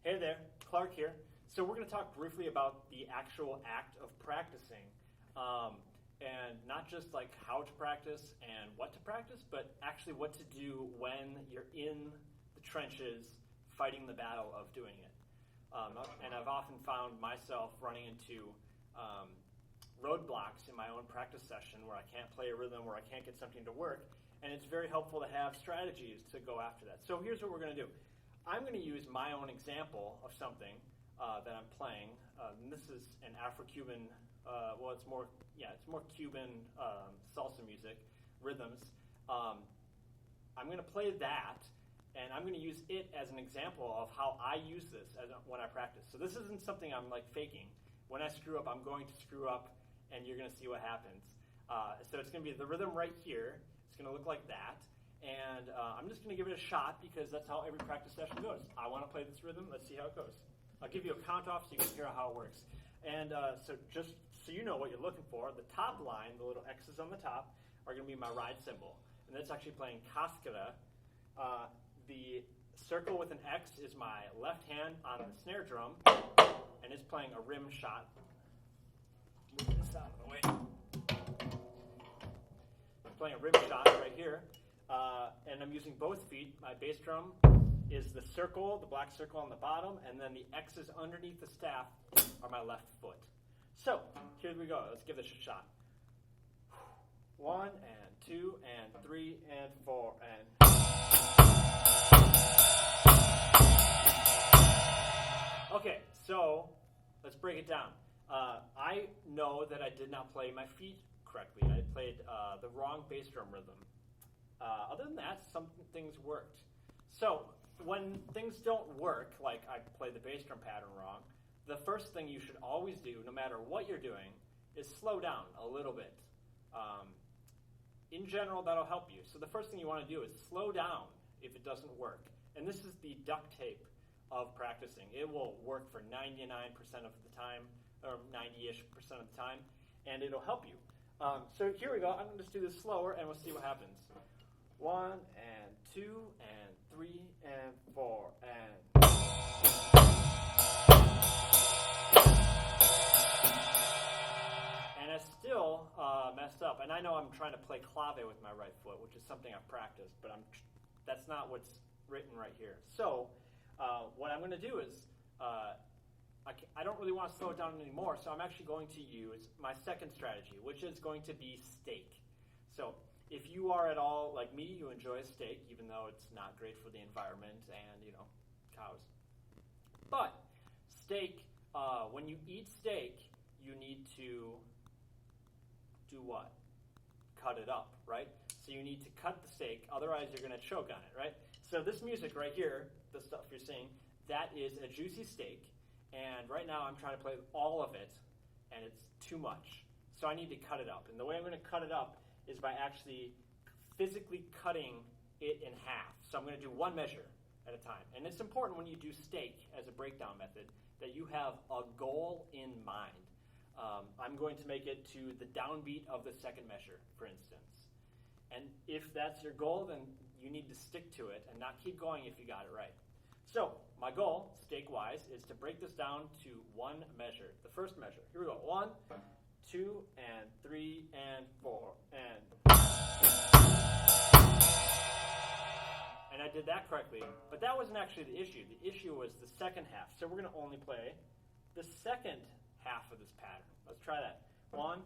Hey there, Clark here. So we're going to talk briefly about the actual act of practicing, and not just like how to practice and what to practice, but actually what to do when you're in the trenches fighting the battle of doing it. And I've often found myself running into roadblocks in my own practice session where I can't play a rhythm, where I can't get something to work, and it's very helpful to have strategies to go after that. So here's what we're going to do. I'm going to use my own example of something that I'm playing. And this is an Afro-Cuban, it's more Cuban salsa music, rhythms. I'm going to play that, and I'm going to use it as an example of how I use this when I practice. So this isn't something I'm like faking. When I screw up, I'm going to screw up, and you're going to see what happens. So it's going to be the rhythm right here. It's going to look like that. And I'm just going to give it a shot because that's how every practice session goes. I want to play this rhythm. Let's see how it goes. I'll give you a count off so you can hear how it works. And so just so you know what you're looking for, the top line, the little X's on the top, are going to be my ride cymbal. And that's actually playing cascara. The circle with an X is my left hand on the snare drum, and it's playing a rim shot. Move this out of the way. I'm playing a rim shot right here. And I'm using both feet. My bass drum is the circle, the black circle on the bottom, and then the X's underneath the staff are my left foot. So, here we go. Let's give this a shot. 1 and 2 and 3 and 4 and... Okay, so let's break it down. I know that I did not play my feet correctly. I played the wrong bass drum rhythm. Other than that, some things worked. So when things don't work, like I play the bass drum pattern wrong, the first thing you should always do, no matter what you're doing, is slow down a little bit. In general, that'll help you. So the first thing you want to do is slow down if it doesn't work. And this is the duct tape of practicing. It will work for 99% of the time, or 90-ish% of the time, and it'll help you. So here we go. I'm going to just do this slower, and we'll see what happens. 1 and 2 and 3 and 4 and... And I still messed up. And I know I'm trying to play clave with my right foot, which is something I've practiced, but that's not what's written right here. So what I'm going to do is, I don't really want to slow it down anymore, so I'm actually going to use my second strategy, which is going to be steak. So if you are at all like me, you enjoy steak, even though it's not great for the environment and, cows. But steak, when you eat steak, you need to do what? Cut it up, right? So you need to cut the steak, otherwise you're going to choke on it, right? So this music right here, the stuff you're seeing, that is a juicy steak, and right now I'm trying to play all of it, and it's too much. So I need to cut it up, and the way I'm going to cut it up is by actually physically cutting it in half. So I'm going to do one measure at a time. And it's important when you do steak as a breakdown method that you have a goal in mind. I'm going to make it to the downbeat of the second measure, for instance. And if that's your goal, then you need to stick to it and not keep going if you got it right. So my goal, steak-wise, is to break this down to one measure. The first measure. Here we go. 1, 2 and 3 and 4 and... And I did that correctly, but that wasn't actually the issue. The issue was the second half. So we're going to only play the second half of this pattern. Let's try that. 1,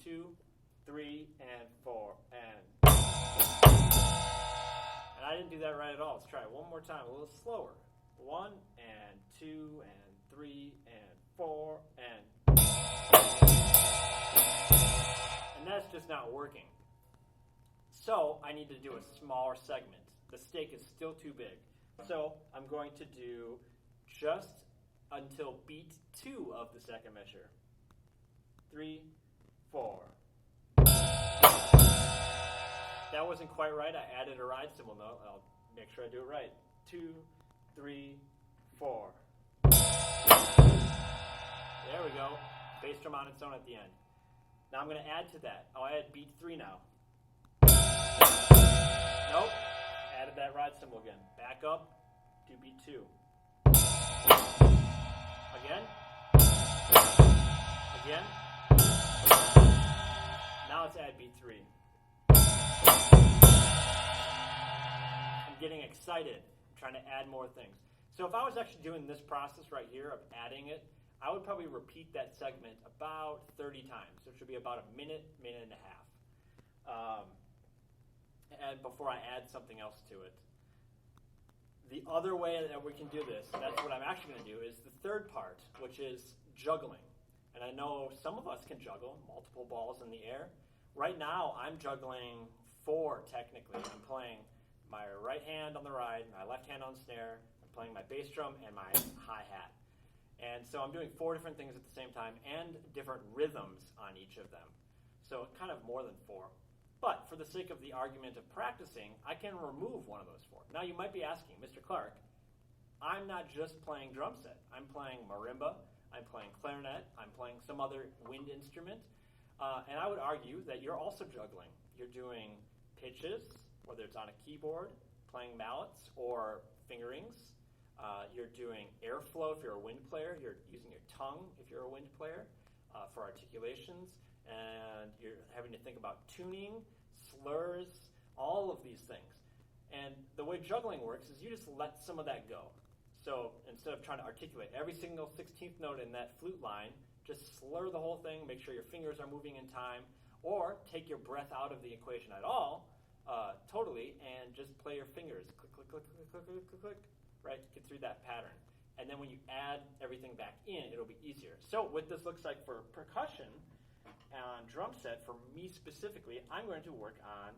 2, 3 and 4 and... And I didn't do that right at all. Let's try it one more time, a little slower. 1 and 2 and 3 and 4 and... And that's just not working. So I need to do a smaller segment. The steak is still too big. So I'm going to do just until beat 2 of the second measure. 3, 4. That wasn't quite right. I added a ride cymbal note. I'll make sure I do it right. 2, 3, 4. There we go. Bass drum on its own at the end. Now I'm going to add to that. I'll add beat 3 now. Nope. Added that ride cymbal again. Back up. Do beat 2. Again. Now let's add beat 3. I'm getting excited. I'm trying to add more things. So if I was actually doing this process right here of adding it, I would probably repeat that segment about 30 times, which would be about a minute, minute and a half, and before I add something else to it. The other way that we can do this, that's what I'm actually going to do, is the third part, which is juggling. And I know some of us can juggle multiple balls in the air. Right now, I'm juggling 4 technically. I'm playing my right hand on the ride, my left hand on snare, I'm playing my bass drum and my hi-hat. And so I'm doing 4 different things at the same time and different rhythms on each of them. So kind of more than 4. But for the sake of the argument of practicing, I can remove one of those 4. Now you might be asking, Mr. Clark, I'm not just playing drum set. I'm playing marimba, I'm playing clarinet, I'm playing some other wind instrument. And I would argue that you're also juggling. You're doing pitches, whether it's on a keyboard, playing mallets, or fingerings. You're doing airflow if you're a wind player. You're using your tongue if you're a wind player for articulations. And you're having to think about tuning, slurs, all of these things. And the way juggling works is you just let some of that go. So instead of trying to articulate every single 16th note in that flute line, just slur the whole thing, make sure your fingers are moving in time, or take your breath out of the equation at all, totally, and just play your fingers. Click, click, click, click, click, click, click, click, right? Get through that pattern. And then when you add everything back in, it'll be easier. So what this looks like for percussion on drum set, for me specifically, I'm going to work on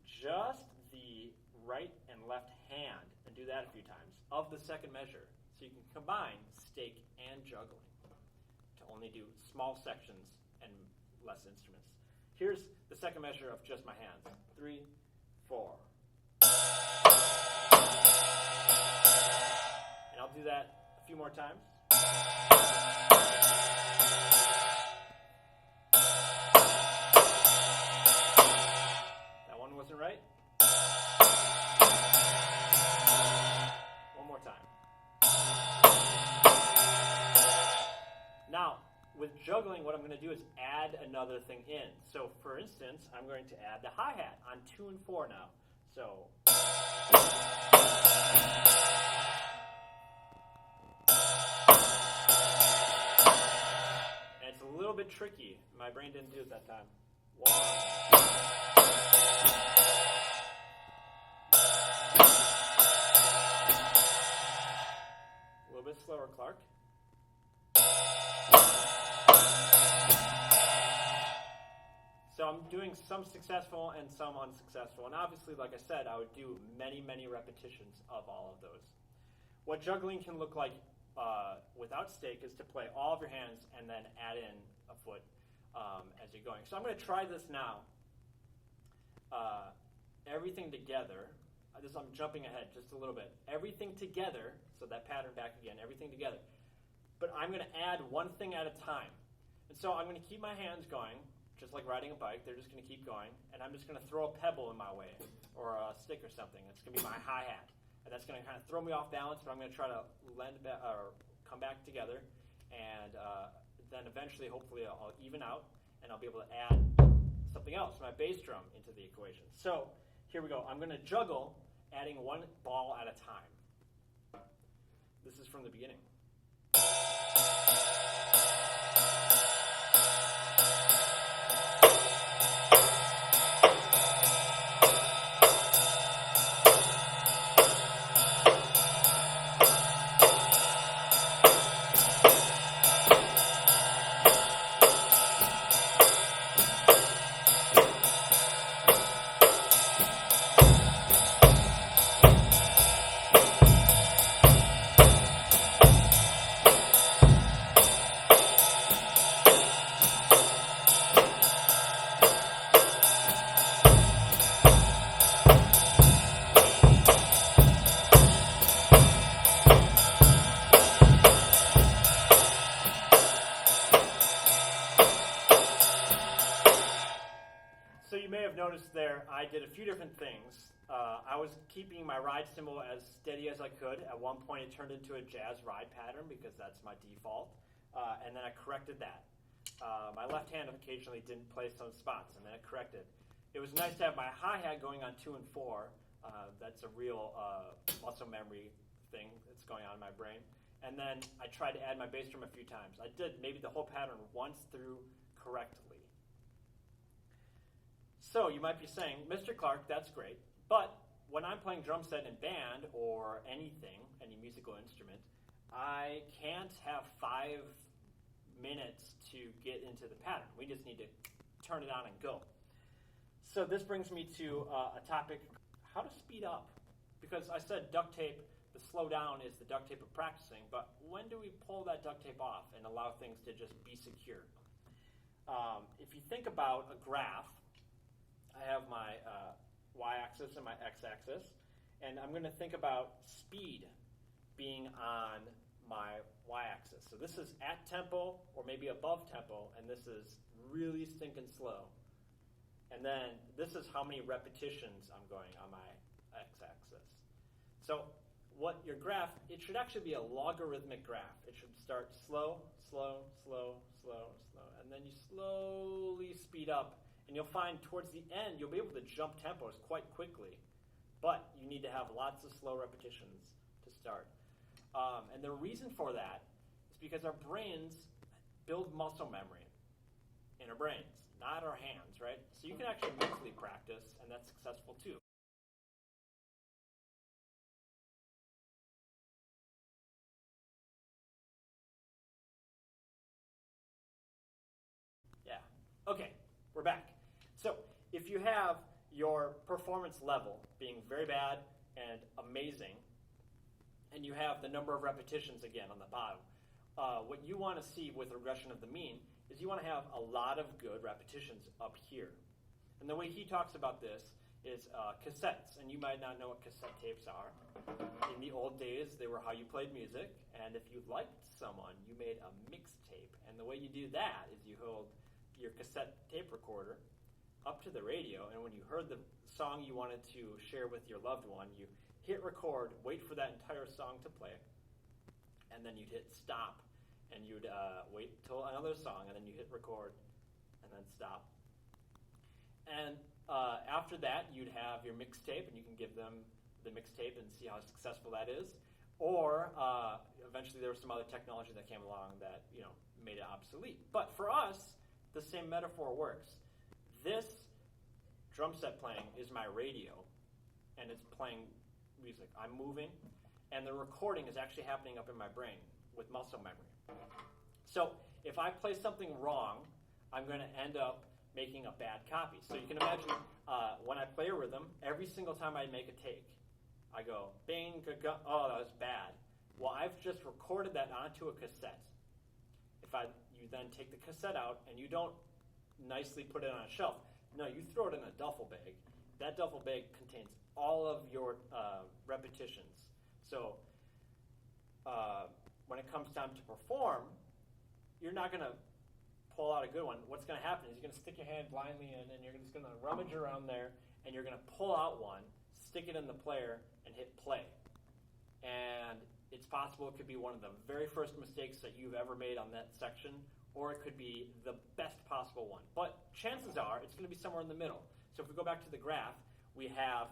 just the right and left hand and do that a few times of the second measure. So you can combine stake and juggling to only do small sections and less instruments. Here's the second measure of just my hands. 3, 4. And I'll do that a few more times. That one wasn't right. One more time. Now, with juggling, what I'm going to do is add another thing in. So, for instance, I'm going to add the hi-hat on 2 and 4 now. So, and it's a little bit tricky. My brain didn't do it that time. 1. A little bit slower, Clark. So I'm doing some successful and some unsuccessful. And obviously, like I said, I would do many, many repetitions of all of those. What juggling can look like without stake is to play all of your hands and then add in a foot as you're going. So I'm going to try this now. Everything together. I'm jumping ahead just a little bit. Everything together, so that pattern back again, everything together. But I'm going to add one thing at a time. And so I'm going to keep my hands going, just like riding a bike. They're just going to keep going. And I'm just going to throw a pebble in my way, or a stick or something. It's going to be my hi-hat. And that's going to kind of throw me off balance, but I'm going to try to come back together. And then eventually, hopefully, I'll even out, and I'll be able to add something else, my bass drum, into the equation. So here we go. I'm going to juggle, adding one ball at a time. This is from the beginning. Noticed there, I did a few different things. I was keeping my ride cymbal as steady as I could. At one point, it turned into a jazz ride pattern because that's my default, and then I corrected that. My left hand occasionally didn't play some spots, and then it corrected. It was nice to have my hi-hat going on 2 and 4. That's a real muscle memory thing that's going on in my brain. And then I tried to add my bass drum a few times. I did maybe the whole pattern once through correctly. So you might be saying, Mr. Clark, that's great, but when I'm playing drum set in band or anything, any musical instrument, I can't have 5 minutes to get into the pattern. We just need to turn it on and go. So this brings me to a topic, how to speed up. Because I said duct tape, the slow down is the duct tape of practicing, but when do we pull that duct tape off and allow things to just be secure? If you think about a graph, I have my y-axis and my x-axis, and I'm going to think about speed being on my y-axis. So this is at tempo or maybe above tempo, and this is really stinking slow. And then this is how many repetitions I'm going on my x-axis. So what your graph, it should actually be a logarithmic graph. It should start slow, slow, slow, slow, slow, and then you slowly speed up. And you'll find towards the end, you'll be able to jump tempos quite quickly. But you need to have lots of slow repetitions to start. And the reason for that is because our brains build muscle memory in our brains, not our hands, right? So you can actually mentally practice, and that's successful too. Yeah. Okay, we're back. So if you have your performance level being very bad and amazing, and you have the number of repetitions again on the bottom, what you want to see with regression of the mean is you want to have a lot of good repetitions up here. And the way he talks about this is cassettes, and you might not know what cassette tapes are. In the old days, they were how you played music, and if you liked someone, you made a mixtape. And the way you do that is you hold your cassette tape recorder up to the radio, and when you heard the song you wanted to share with your loved one, you hit record, wait for that entire song to play, and then you'd hit stop, and you'd wait till another song, and then you hit record, and then stop. And after that, you'd have your mixtape, and you can give them the mixtape and see how successful that is. Or eventually there was some other technology that came along that made it obsolete. But for us, the same metaphor works. This drum set playing is my radio, and it's playing music. I'm moving, and the recording is actually happening up in my brain with muscle memory. So if I play something wrong, I'm going to end up making a bad copy. So you can imagine when I play a rhythm, every single time I make a take, I go, bing, oh, that was bad. Well, I've just recorded that onto a cassette. You then take the cassette out, and you don't nicely put it on a shelf. No, you throw it in a duffel bag. That duffel bag contains all of your repetitions. So when it comes time to perform, you're not going to pull out a good one. What's going to happen is you're going to stick your hand blindly in, and you're just going to rummage around there, and you're going to pull out one, stick it in the player, and hit play. And it's possible it could be one of the very first mistakes that you've ever made on that section, or it could be the best possible one. But chances are it's going to be somewhere in the middle. So if we go back to the graph, we have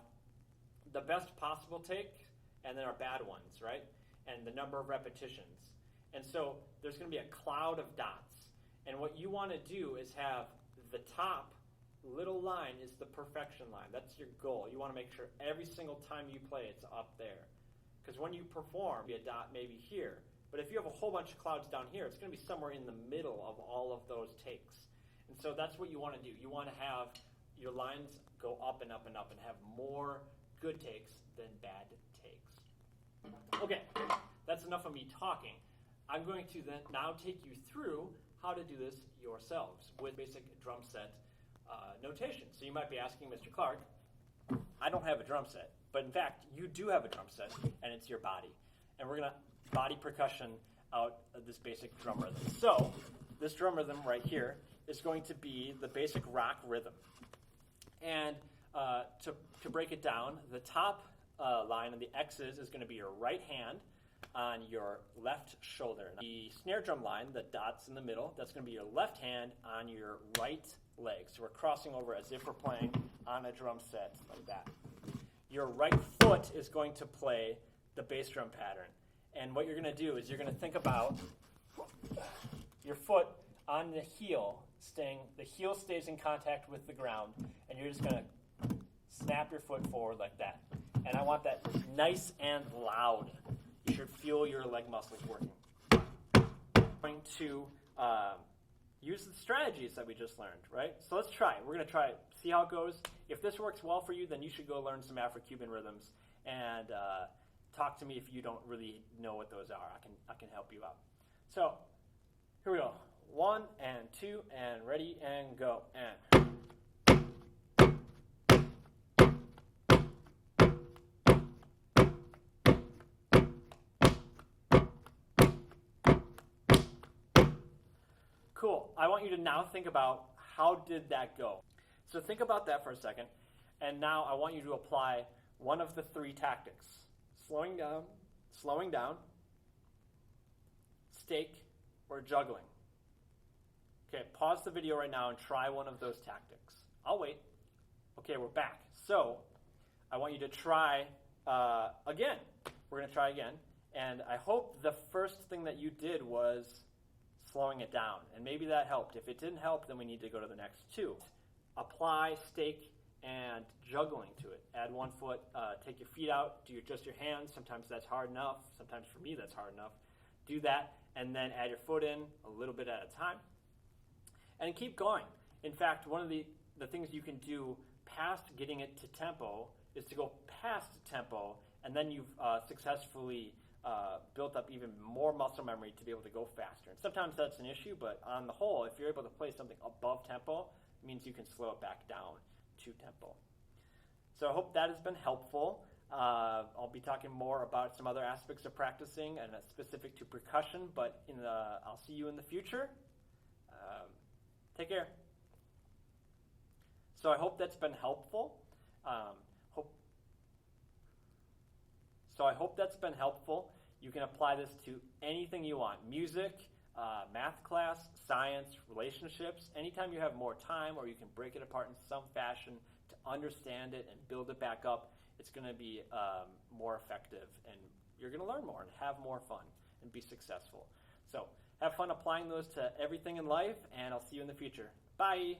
the best possible take, and then our bad ones, right? And the number of repetitions. And so there's going to be a cloud of dots. And what you want to do is have the top little line is the perfection line. That's your goal. You want to make sure every single time you play it's up there. Because when you perform, be a dot maybe here. But if you have a whole bunch of clouds down here, it's going to be somewhere in the middle of all of those takes. And so that's what you want to do. You want to have your lines go up and up and up and have more good takes than bad takes. Okay, that's enough of me talking. I'm going to then now take you through how to do this yourselves with basic drum set notation. So you might be asking, Mr. Clark, I don't have a drum set. But in fact, you do have a drum set, and it's your body. And we're going to body percussion out of this basic drum rhythm. So this drum rhythm right here is going to be the basic rock rhythm. And to break it down, the top line of the X's is going to be your right hand. on your left shoulder. The snare drum line, the dots in the middle, that's going to be your left hand on your right leg. So we're crossing over as if we're playing on a drum set like that. Your right foot is going to play the bass drum pattern. And what you're going to do is you're going to think about your foot on the heel, the heel stays in contact with the ground, and you're just going to snap your foot forward like that. And I want that nice and loud. You should feel your leg muscles working. I'm going to use the strategies that we just learned, right? So let's try it. We're going to try it, see how it goes. If this works well for you, then you should go learn some Afro-Cuban rhythms and talk to me if you don't really know what those are. I can help you out. So here we go. 1 and 2 and ready and go. And cool. I want you to now think about how did that go. So think about that for a second. And now I want you to apply one of the 3 tactics. Slowing down, stake, or juggling. Okay, pause the video right now and try one of those tactics. I'll wait. Okay, we're back. So I want you to try again. We're going to try again. And I hope the first thing that you did was slowing it down. And maybe that helped. If it didn't help, then we need to go to the next 2. Apply, stake, and juggling to it. Add one foot, take your feet out, do just your hands. Sometimes that's hard enough. Sometimes for me that's hard enough. Do that, and then add your foot in a little bit at a time. And keep going. In fact, one of the things you can do past getting it to tempo is to go past tempo, and then you've successfully built up even more muscle memory to be able to go faster. And sometimes that's an issue, but on the whole, if you're able to play something above tempo, it means you can slow it back down to tempo. So I hope that has been helpful. I'll be talking more about some other aspects of practicing and specific to percussion, but I'll see you in the future. Take care. So I hope that's been helpful. You can apply this to anything you want. Music, math class, science, relationships. Anytime you have more time or you can break it apart in some fashion to understand it and build it back up, it's going to be more effective, and you're going to learn more and have more fun and be successful. So have fun applying those to everything in life, and I'll see you in the future. Bye.